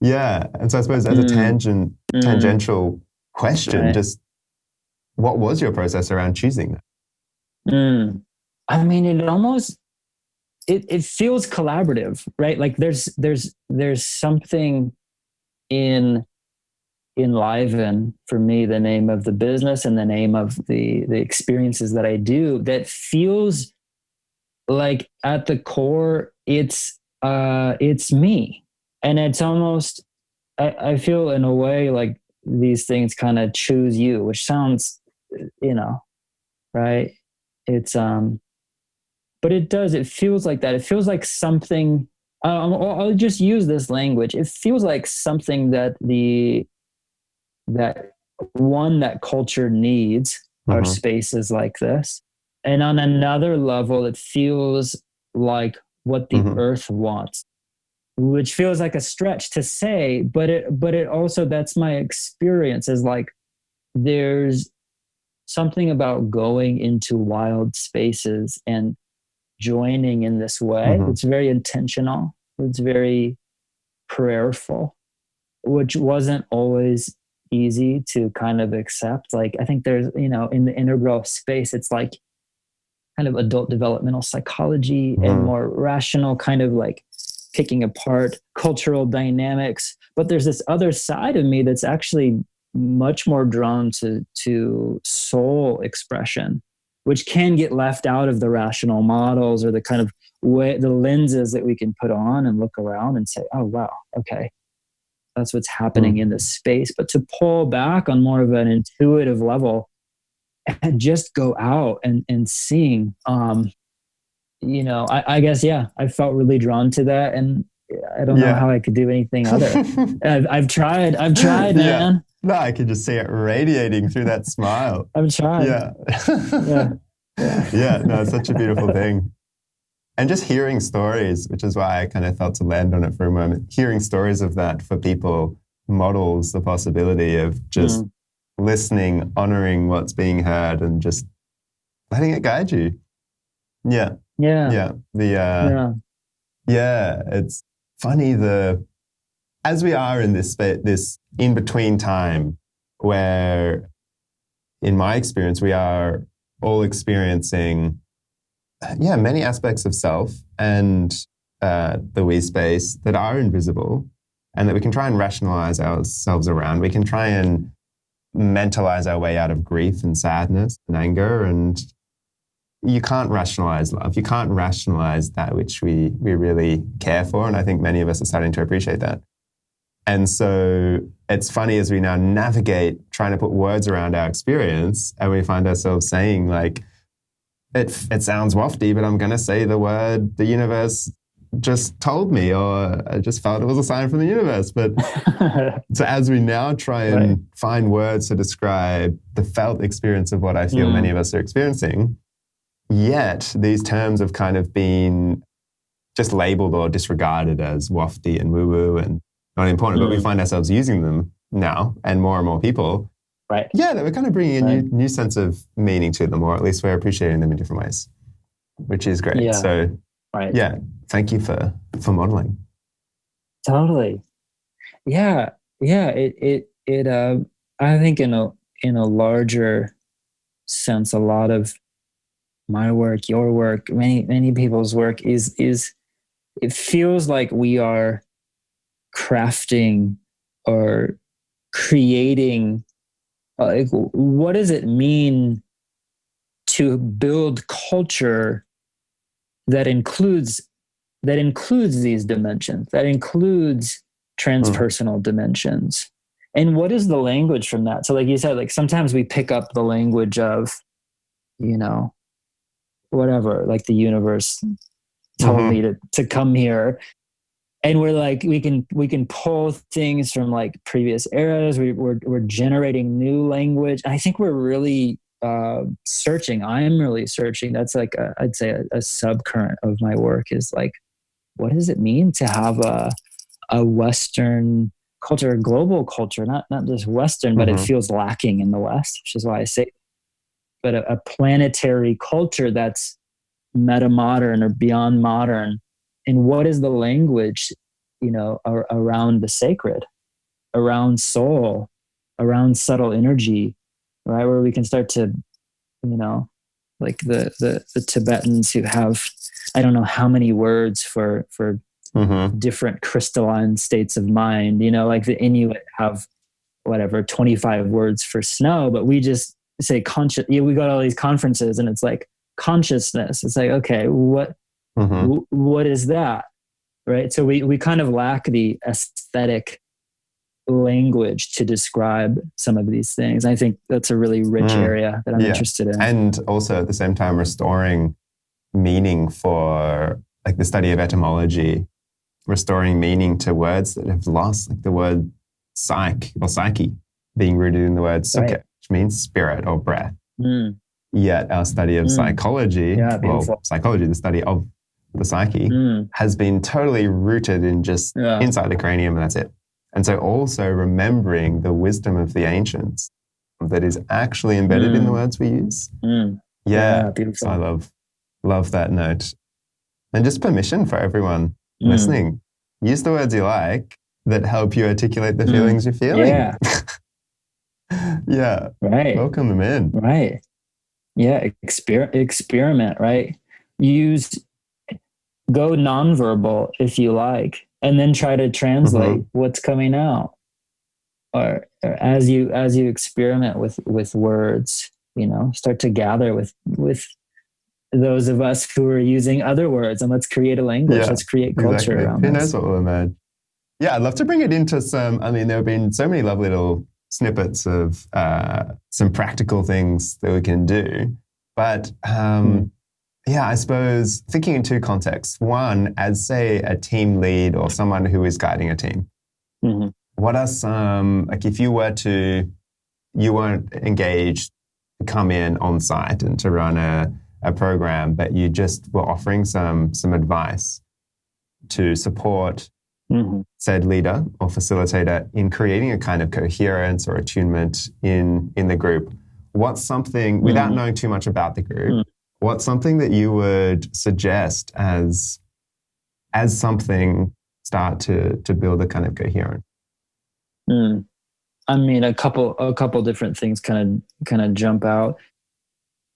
C: Yeah. And so I suppose as a tangential question, just what was your process around choosing that?
B: I mean, it feels collaborative, right? Like there's something in Enliven, for me, the name of the business and the name of the experiences that I do, that feels like at the core, it's me. And it's almost, I feel in a way like these things kind of choose you, which sounds, right. It's, but it feels like that. It feels like something, I'll just use this language. It feels like something that that culture needs, our spaces like this. And on another level, it feels like what the earth wants, which feels like a stretch to say, but it also, that's my experience, is like, there's something about going into wild spaces and joining in this way. It's very intentional. It's very prayerful, which wasn't always easy to kind of accept. Like, I think there's, in the inner growth space, it's like kind of adult developmental psychology and more rational kind of like picking apart cultural dynamics. But there's this other side of me that's actually much more drawn to soul expression, which can get left out of the rational models or the kind of way, the lenses that we can put on and look around and say, oh, wow, okay, that's what's happening in this space. But to pull back on more of an intuitive level and just go out and sing, I guess, I felt really drawn to that. And I don't know how I could do anything other. I've tried, man.
C: No, I can just see it radiating through that smile.
B: I've tried.
C: No, it's such a beautiful thing. And just hearing stories, which is why I kind of felt to land on it for a moment, hearing stories of that for people models the possibility of just listening, honoring what's being heard, and just letting it guide you. It's funny, as we are in this in-between time where, in my experience, we are all experiencing many aspects of self and the we space that are invisible and that we can try and rationalize ourselves around. We can try and mentalize our way out of grief and sadness and anger, and you can't rationalize love. You can't rationalize that which we really care for, and I think many of us are starting to appreciate that. And so it's funny as we now navigate trying to put words around our experience, and we find ourselves saying, like, it sounds wafty, but I'm going to say the word the universe just told me, or I just felt it was a sign from the universe. But so as we now try and find words to describe the felt experience of what I feel many of us are experiencing, yet these terms have kind of been just labeled or disregarded as wafty and woo-woo and not important, but we find ourselves using them now, and more people.
B: Right.
C: Yeah, that we're kind of bringing a new sense of meaning to them, or at least we're appreciating them in different ways, which is great.
B: Yeah.
C: So, thank you for modeling.
B: Totally. Yeah. It I think in a larger sense, a lot of my work, your work, many people's work is it feels like we are crafting or creating. Like, what does it mean to build culture that includes these dimensions, that includes transpersonal dimensions? And what is the language from that? So like you said, like sometimes we pick up the language of, whatever, like the universe told me to come here. And we're like, we can pull things from like previous eras. We're generating new language. I think we're really searching. I am really searching. That's like I'd say a subcurrent of my work is like, what does it mean to have a Western culture, a global culture, not just Western, but it feels lacking in the West, which is why I say, but a planetary culture that's meta modern or beyond modern, and what is the language, around the sacred, around soul, around subtle energy, right? Where we can start to, like the Tibetans who have, I don't know how many words for different crystalline states of mind, like the Inuit have whatever 25 words for snow, but we just say conscious. We go to all these conferences and it's like consciousness. It's like, okay, what is that? Right. So we kind of lack the aesthetic language to describe some of these things. I think that's a really rich area that I'm interested in.
C: And also at the same time, restoring meaning for like the study of etymology, restoring meaning to words that have lost, like the word psyche being rooted in the word sukha,
B: Right.
C: which means spirit or breath. Yet our study of psychology, the study of the psyche, has been totally rooted in just inside the cranium, and that's it. And so also remembering the wisdom of the ancients that is actually embedded in the words we use. Yeah,
B: beautiful.
C: So I love that note. And just permission for everyone listening. Use the words you like that help you articulate the feelings you're feeling.
B: Yeah.
C: Yeah.
B: Right.
C: Welcome them in.
B: Right. Yeah. Experiment, right? Go nonverbal if you like, and then try to translate what's coming out. Or as you experiment with words, start to gather with those of us who are using other words, and let's create a language. Let's create culture around
C: Who
B: this.
C: knows what we'll emerge? Yeah, I'd love to bring it into some, there have been so many lovely little snippets of some practical things that we can do. But I suppose thinking in two contexts. One, as say a team lead or someone who is guiding a team. What are some, like if you weren't engaged to come in on site and to run a program, but you just were offering some advice to support said leader or facilitator in creating a kind of coherence or attunement in the group. What's something, without knowing too much about the group, what's something that you would suggest as something start to build a kind of coherence?
B: A couple different things kind of jump out.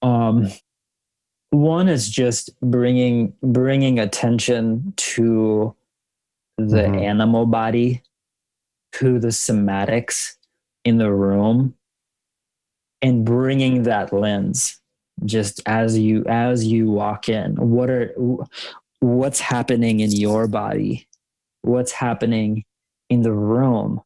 B: One is just bringing attention to the animal body, to the somatics in the room, and bringing that lens just as you walk in. What's happening in your body? What's happening in the room?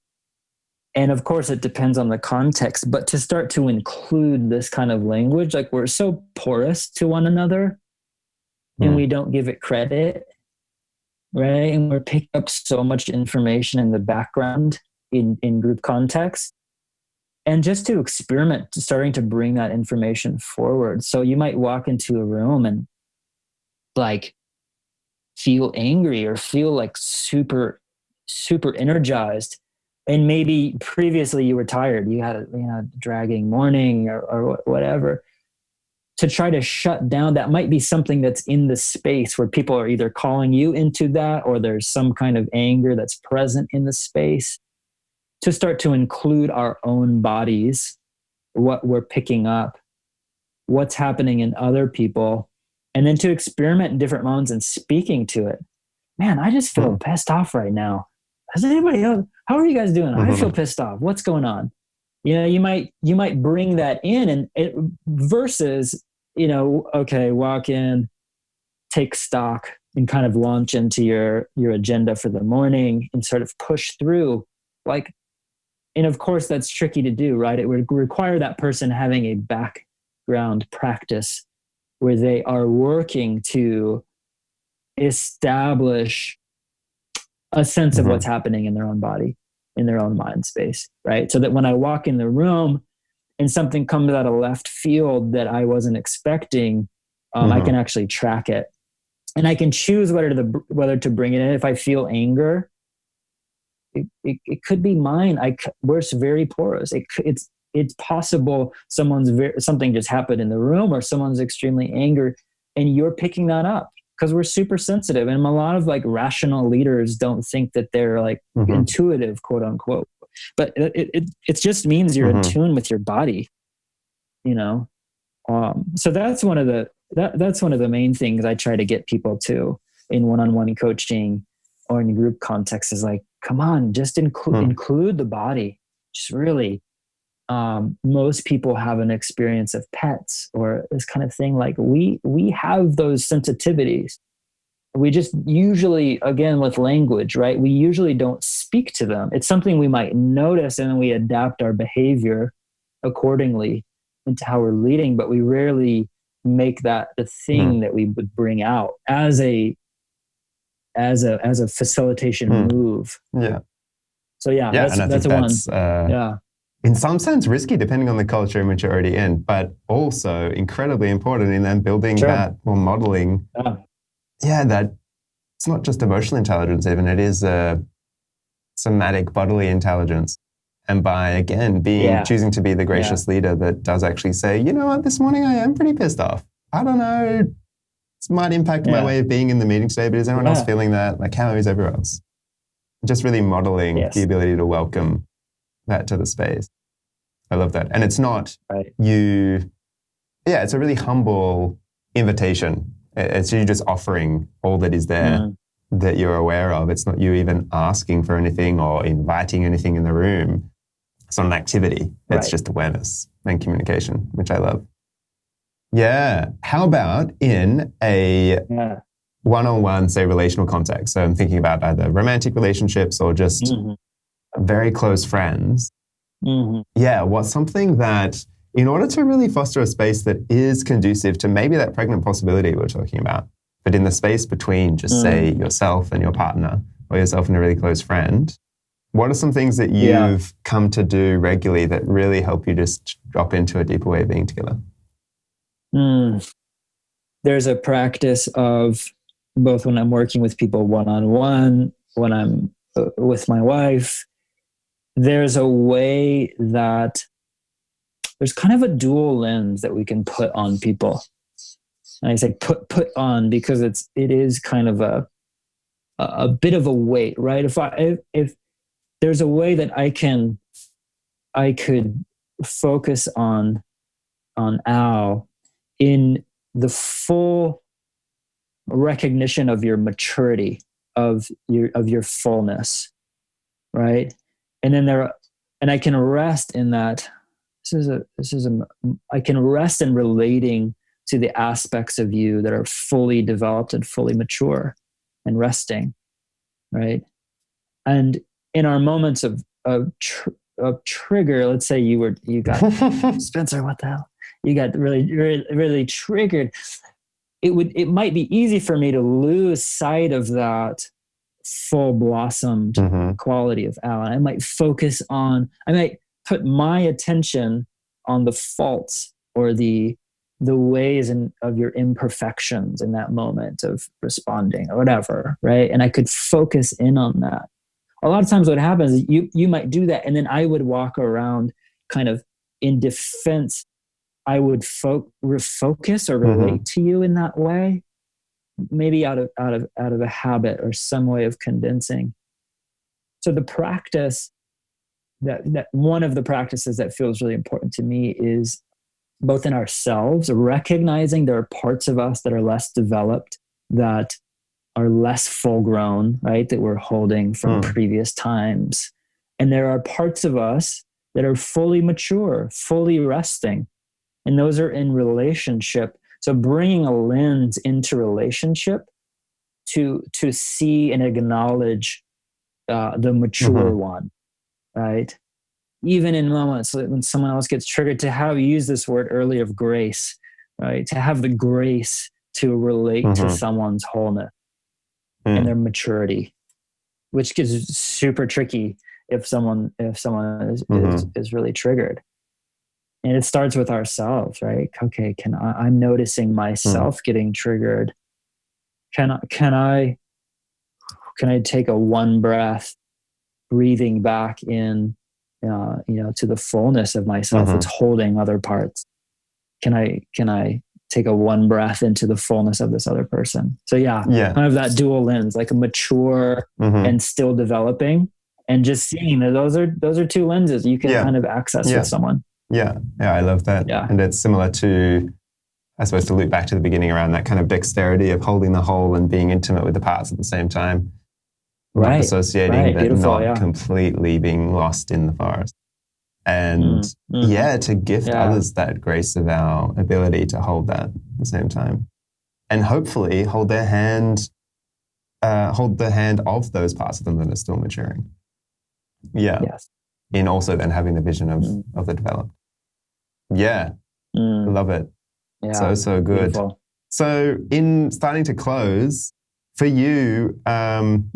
B: And of course, it depends on the context, but to start to include this kind of language, like we're so porous to one another and we don't give it credit, right? And we're picking up so much information in the background in group context. And just to experiment, starting to bring that information forward. So you might walk into a room and like feel angry or feel like super, super energized. And maybe previously you were tired, you had a dragging morning or whatever. To try to shut down, that might be something that's in the space where people are either calling you into that, or there's some kind of anger that's present in the space. To start to include our own bodies, what we're picking up, what's happening in other people, and then to experiment in different moments and speaking to it. Man, I just feel pissed off right now. Has anybody else? How are you guys doing? I feel pissed off. What's going on? You might bring that in, and it versus, okay, walk in, take stock, and kind of launch into your agenda for the morning and sort of push through. And of course, that's tricky to do, right? It would require that person having a background practice where they are working to establish a sense of what's happening in their own body, in their own mind space, right? So that when I walk in the room and something comes out of left field that I wasn't expecting, I can actually track it. And I can choose whether to bring it in. If I feel anger, it could be mine. We're very porous. It's possible something just happened in the room, or someone's extremely angry, and you're picking that up because we're super sensitive. And a lot of like rational leaders don't think that they're like intuitive, quote unquote. But it just means you're in tune with your body, you know? So that's one of the main things I try to get people to in one-on-one coaching or in group context is like, come on, just include the body. Just really, most people have an experience of pets or this kind of thing. Like we have those sensitivities. We just usually, again, with language, right? We usually don't speak to them. It's something we might notice and then we adapt our behavior accordingly into how we're leading, but we rarely make that the thing that we would bring out as a facilitation move.
C: Yeah.
B: So that's a one. Yeah.
C: In some sense risky depending on the culture in which you're already in, but also incredibly important in then building that or modeling. That it's not just emotional intelligence even, it is somatic bodily intelligence. And by, again, choosing to be the gracious leader that does actually say, you know what, this morning I am pretty pissed off. I don't know, this might impact my way of being in the meeting today, but is everyone else feeling that? Like, how is everyone else? Just really modeling the ability to welcome that to the space. I love that. And it's not it's a really humble invitation. It's you just offering all that is there that you're aware of. It's not you even asking for anything or inviting anything in the room. It's not an activity. It's just awareness and communication, which I love. Yeah. How about in a one-on-one, say, relational context? So I'm thinking about either romantic relationships or just very close friends. Yeah. What's something that, in order to really foster a space that is conducive to maybe that pregnant possibility we're talking about, but in the space between just say yourself and your partner or yourself and a really close friend, what are some things that you've come to do regularly that really help you just drop into a deeper way of being together?
B: There's a practice of both when I'm working with people one-on-one, when I'm with my wife, there's a way that there's kind of a dual lens that we can put on people. And I say put on because it is kind of a bit of a weight, right? If there's a way that I could focus on Al in the full recognition of your maturity, of your fullness, right? And then I can rest in that. I can rest in relating to the aspects of you that are fully developed and fully mature and resting, right? And in our moments of trigger, let's say you got Spencer, what the hell? You got really, really, really triggered. It might be easy for me to lose sight of that full blossomed quality of Alan. I might put my attention on the faults or the ways of your imperfections in that moment of responding or whatever, right? And I could focus in on that. A lot of times what happens is you might do that, and then I would walk around kind of in defense. I would refocus or relate to you in that way, maybe out of a habit or some way of condensing. So the practice that one of the practices that feels really important to me is both in ourselves, recognizing there are parts of us that are less developed, that are less full grown, right? That we're holding from previous times. And there are parts of us that are fully mature, fully resting. And those are in relationship. So bringing a lens into relationship to see and acknowledge the mature one, right? Even in moments when someone else gets triggered, to have used this word earlier of grace, right? To have the grace to relate to someone's wholeness and their maturity, which gets super tricky if someone is really triggered. And it starts with ourselves, right? Okay, I'm noticing myself getting triggered. Can I take a one breath, breathing back in, to the fullness of myself that's holding other parts? Can I take a one breath into the fullness of this other person. So yeah, kind of that dual lens, like a mature and still developing, and just seeing that those are two lenses you can kind of access with someone.
C: Yeah, I love that.
B: Yeah.
C: And it's similar to, I suppose, to loop back to the beginning around that kind of dexterity of holding the whole and being intimate with the parts at the same time. Not dissociating, but not completely being lost in the forest. And to gift others that grace of our ability to hold that at the same time. And hopefully hold the hand of those parts of them that are still maturing. Yeah.
B: Yes.
C: In also then having the vision of the developed. Yeah. I love it.
B: Yeah.
C: So good.
B: Beautiful.
C: So in starting to close, for you, I'm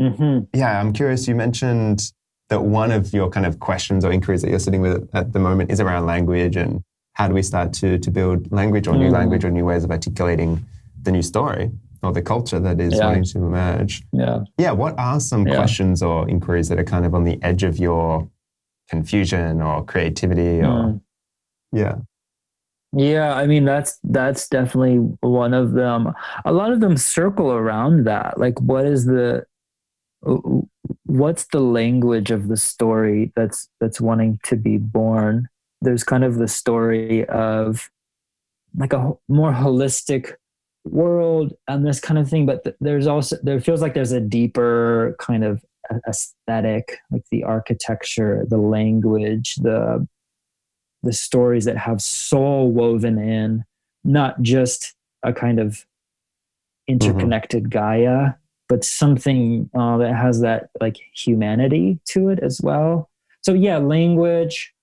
C: curious, you mentioned that one of your kind of questions or inquiries that you're sitting with at the moment is around language, and how do we start to build language or new language or new ways of articulating the new story or the culture that is wanting to emerge. Yeah. What are some questions or inquiries that are kind of on the edge of your confusion or creativity or
B: Yeah, I mean, that's definitely one of them. A lot of them circle around that. Like, what's the language of the story that's wanting to be born? There's kind of the story of like a more holistic world and this kind of thing, but there feels like there's a deeper kind of aesthetic, like the architecture, the language, the stories that have soul woven in, not just a kind of interconnected Gaia, but something that has that like humanity to it as well. So yeah, language,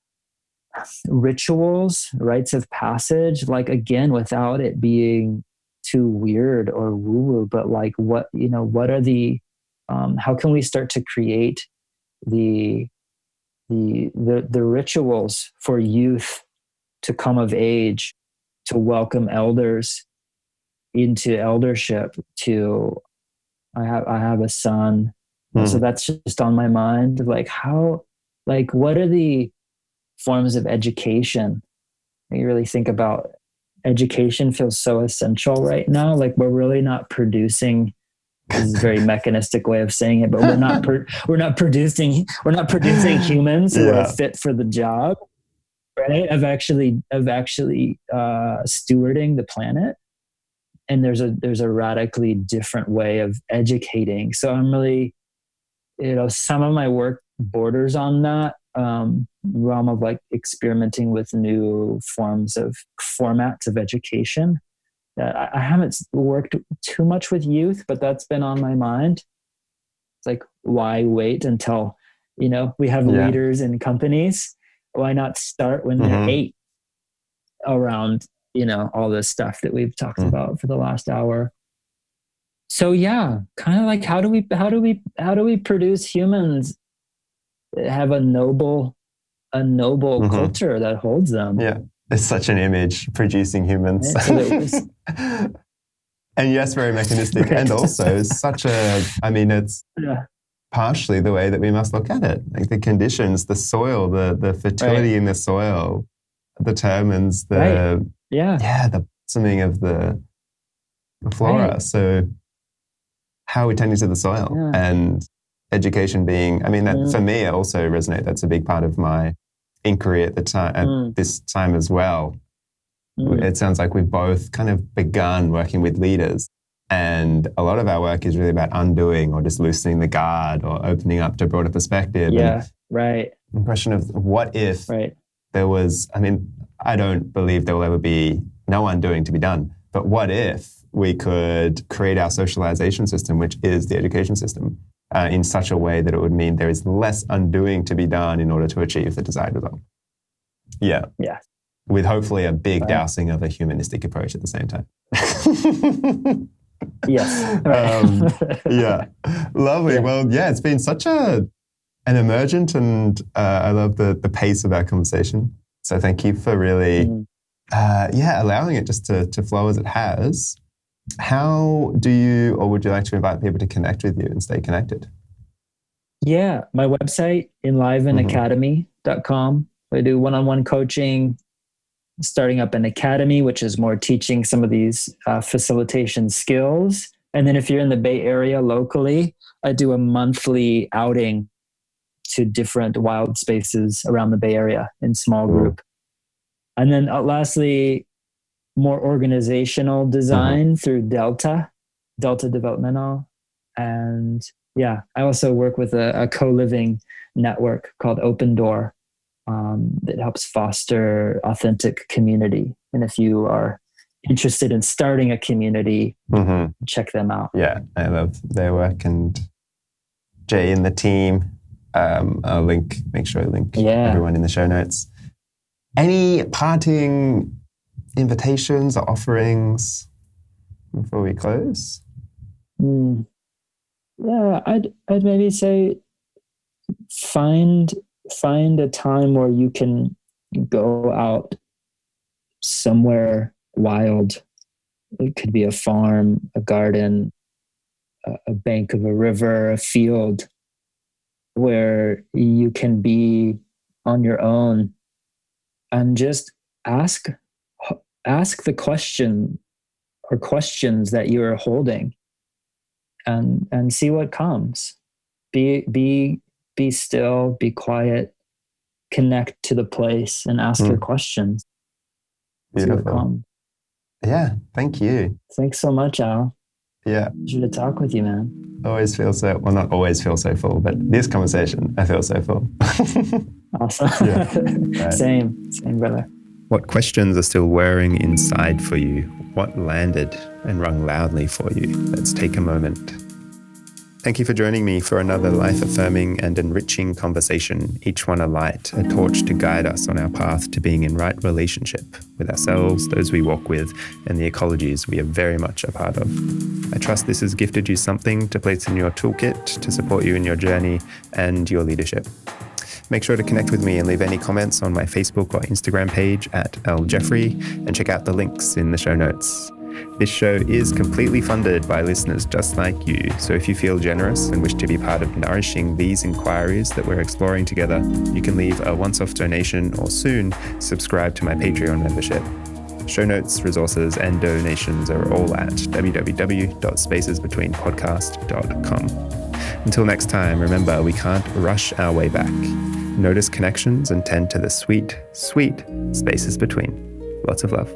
B: rituals, rites of passage, like again, without it being too weird or woo-woo, but like what are the, how can we start to create the rituals for youth to come of age, to welcome elders into eldership, I have a son. So that's just on my mind. Like what are the forms of education? You really think about education feels so essential right now. Like we're really not producing. This is a very mechanistic way of saying it, but we're not producing humans who are fit for the job, right? Of actually stewarding the planet. And there's a radically different way of educating. So I'm really, some of my work borders on that realm of like experimenting with new formats of education. I haven't worked too much with youth, but that's been on my mind. It's like, why wait until, we have leaders in companies? Why not start when they're 8 around, all this stuff that we've talked about for the last hour? So yeah, kind of like, how do we produce humans that have a noble culture that holds them?
C: Yeah. It's such an image, producing humans. And yes, very mechanistic. And also it's partially the way that we must look at it. Like the conditions, the soil, the fertility in the soil determines the blossoming of the flora. So how are we tending to the soil? And education being, that for me, it also resonates. That's a big part of my inquiry at this time as well. It sounds like we've both kind of begun working with leaders, and a lot of our work is really about undoing or just loosening the guard or opening up to a broader perspective. Impression of what if there was, I don't believe there will ever be no undoing to be done, but what if we could create our socialization system, which is the education system, in such a way that it would mean there is less undoing to be done in order to achieve the desired result. Yeah. With hopefully a big dousing of a humanistic approach at the same time.
B: Yes.
C: Lovely.
B: Yeah.
C: Well, it's been such an emergent, and I love the pace of our conversation. So thank you for really, allowing it just to flow as it has. How do you, or would you like to invite people to connect with you and stay connected?
B: Yeah, my website, enlivenacademy.com. I do one-on-one coaching, starting up an academy, which is more teaching some of these facilitation skills. And then if you're in the Bay Area locally, I do a monthly outing to different wild spaces around the Bay Area in small group. And then lastly, more organizational design through Delta Developmental. And yeah, I also work with a co-living network called Open Door that helps foster authentic community. And if you are interested in starting a community, check them out.
C: Yeah, I love their work, and Jay and the team. I'll make sure I link everyone in the show notes. Any parting invitations or offerings before we close?
B: Yeah, I'd maybe say find a time where you can go out somewhere wild. It could be a farm, a garden, a bank of a river, a field, where you can be on your own and just ask the question or questions that you're holding and see what comes. Be still, be quiet, connect to the place and ask your questions.
C: Beautiful. Yeah, thank you.
B: Thanks so much, Al.
C: Yeah.
B: Pleasure to talk with you, man.
C: Always feel so, well, not always feel so full, but this conversation, I feel so full.
B: Awesome.
C: Yeah, right.
B: Same, brother.
A: What questions are still whirring inside for you? What landed and rung loudly for you? Let's take a moment. Thank you for joining me for another life-affirming and enriching conversation, each one a light, a torch to guide us on our path to being in right relationship with ourselves, those we walk with, and the ecologies we are very much a part of. I trust this has gifted you something to place in your toolkit to support you in your journey and your leadership. Make sure to connect with me and leave any comments on my Facebook or Instagram page at @ljeffrey, and check out the links in the show notes. This show is completely funded by listeners just like you, so if you feel generous and wish to be part of nourishing these inquiries that we're exploring together, you can leave a once-off donation or soon subscribe to my Patreon membership. Show notes, resources, and donations are all at www.spacesbetweenpodcast.com. Until next time, remember, we can't rush our way back. Notice connections and tend to the sweet, sweet spaces between. Lots of love.